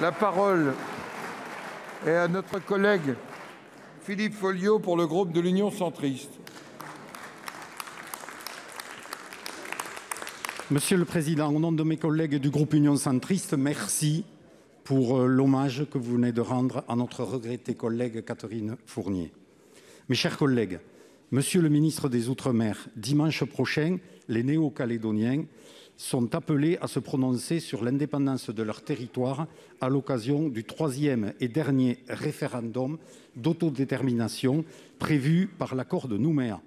La parole est à notre collègue Philippe Folliot pour le groupe de l'Union centriste. Monsieur le Président, au nom de mes collègues du groupe Union centriste, merci pour l'hommage que vous venez de rendre à notre regrettée collègue Catherine Fournier. Mes chers collègues, Monsieur le ministre des Outre-mer, dimanche prochain, les Néo-Calédoniens sont appelés à se prononcer sur l'indépendance de leur territoire à l'occasion du 3e et dernier référendum d'autodétermination prévu par l'accord de Nouméa.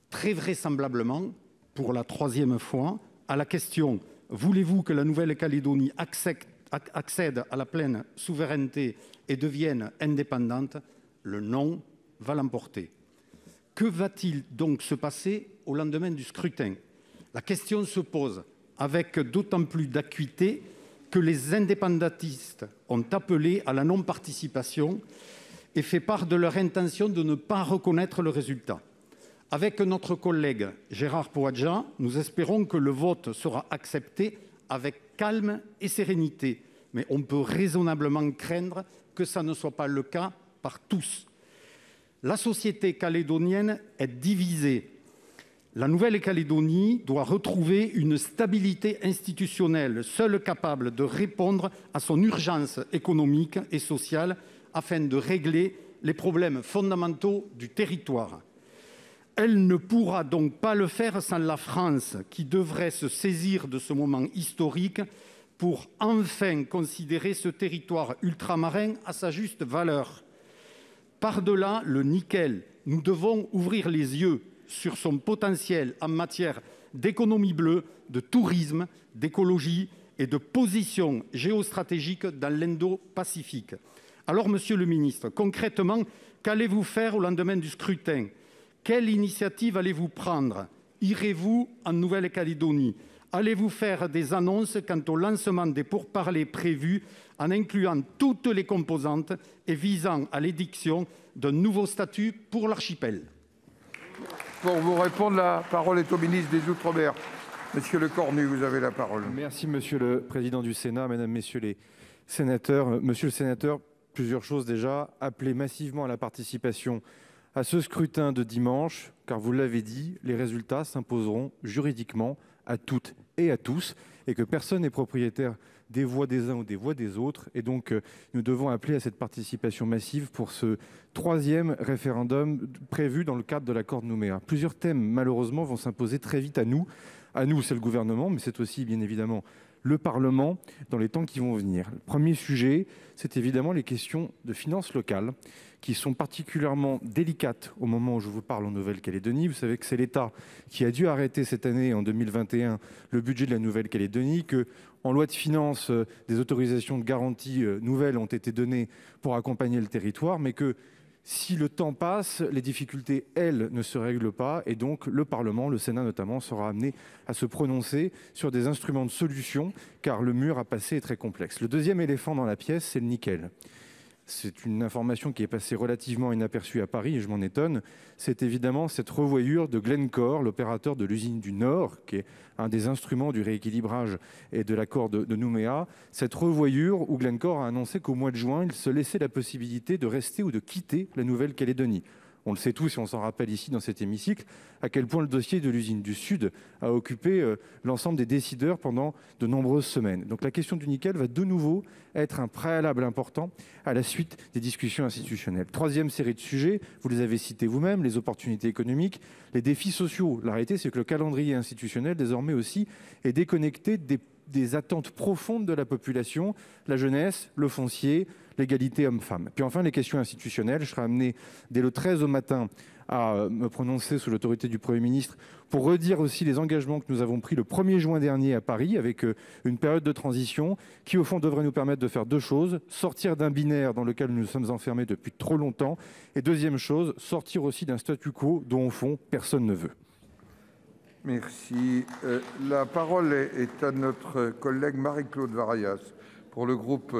Très vraisemblablement, pour la 3e fois, à la question « Voulez-vous que la Nouvelle-Calédonie accède à la pleine souveraineté et devienne indépendante ?» le non va l'emporter. Que va-t-il donc se passer au lendemain du scrutin? La question se pose avec d'autant plus d'acuité que les indépendantistes ont appelé à la non-participation et fait part de leur intention de ne pas reconnaître le résultat. Avec notre collègue Gérard Poadja, nous espérons que le vote sera accepté avec calme et sérénité, mais on peut raisonnablement craindre que ça ne soit pas le cas par tous. La société calédonienne est divisée. La Nouvelle-Calédonie doit retrouver une stabilité institutionnelle, seule capable de répondre à son urgence économique et sociale afin de régler les problèmes fondamentaux du territoire. Elle ne pourra donc pas le faire sans la France, qui devrait se saisir de ce moment historique pour enfin considérer ce territoire ultramarin à sa juste valeur. Par-delà le nickel, nous devons ouvrir les yeux sur son potentiel en matière d'économie bleue, de tourisme, d'écologie et de position géostratégique dans l'Indo-Pacifique. Alors, Monsieur le ministre, concrètement, qu'allez-vous faire au lendemain du scrutin? Quelle initiative allez-vous prendre? Irez-vous en Nouvelle-Calédonie? Allez-vous faire des annonces quant au lancement des pourparlers prévus en incluant toutes les composantes et visant à l'édiction d'un nouveau statut pour l'archipel? Pour vous répondre, la parole est au ministre des Outre-mer. Monsieur Lecornu, vous avez la parole. Merci, Monsieur le Président du Sénat, Mesdames, Messieurs les sénateurs. Monsieur le sénateur, plusieurs choses déjà. Appelez massivement à la participation à ce scrutin de dimanche, car vous l'avez dit, les résultats s'imposeront juridiquement à toutes et à tous, et que personne n'est propriétaire des voix des uns ou des voix des autres. Et donc, nous devons appeler à cette participation massive pour ce 3e référendum prévu dans le cadre de l'accord de Nouméa. Plusieurs thèmes, malheureusement, vont s'imposer très vite à nous. À nous, c'est le gouvernement, mais c'est aussi, bien évidemment, le Parlement dans les temps qui vont venir. Le premier sujet, c'est évidemment les questions de finances locales qui sont particulièrement délicates au moment où je vous parle en Nouvelle-Calédonie. Vous savez que c'est l'État qui a dû arrêter cette année, en 2021, le budget de la Nouvelle-Calédonie, qu'en loi de finances, des autorisations de garantie nouvelles ont été données pour accompagner le territoire, mais que si le temps passe, les difficultés, elles, ne se règlent pas, et donc le Parlement, le Sénat notamment, sera amené à se prononcer sur des instruments de solution, car le mur à passer est très complexe. Le deuxième éléphant dans la pièce, c'est le nickel. C'est une information qui est passée relativement inaperçue à Paris, et je m'en étonne. C'est évidemment cette revoyure de Glencore, l'opérateur de l'usine du Nord, qui est un des instruments du rééquilibrage et de l'accord de Nouméa. Cette revoyure où Glencore a annoncé qu'au mois de juin, il se laissait la possibilité de rester ou de quitter la Nouvelle-Calédonie. On le sait tous, et on s'en rappelle ici dans cet hémicycle, à quel point le dossier de l'usine du Sud a occupé l'ensemble des décideurs pendant de nombreuses semaines. Donc la question du nickel va de nouveau être un préalable important à la suite des discussions institutionnelles. Troisième série de sujets, vous les avez cités vous-même, les opportunités économiques, les défis sociaux. La réalité, c'est que le calendrier institutionnel, désormais aussi, est déconnecté des attentes profondes de la population, la jeunesse, le foncier, l'égalité homme-femme. Puis enfin, les questions institutionnelles. Je serai amené dès le 13 au matin à me prononcer sous l'autorité du Premier ministre pour redire aussi les engagements que nous avons pris le 1er juin dernier à Paris avec une période de transition qui, au fond, devrait nous permettre de faire deux choses. Sortir d'un binaire dans lequel nous sommes enfermés depuis trop longtemps. Et deuxième chose, sortir aussi d'un statu quo dont, au fond, personne ne veut. Merci. La parole est à notre collègue Marie-Claude Varayas pour le groupe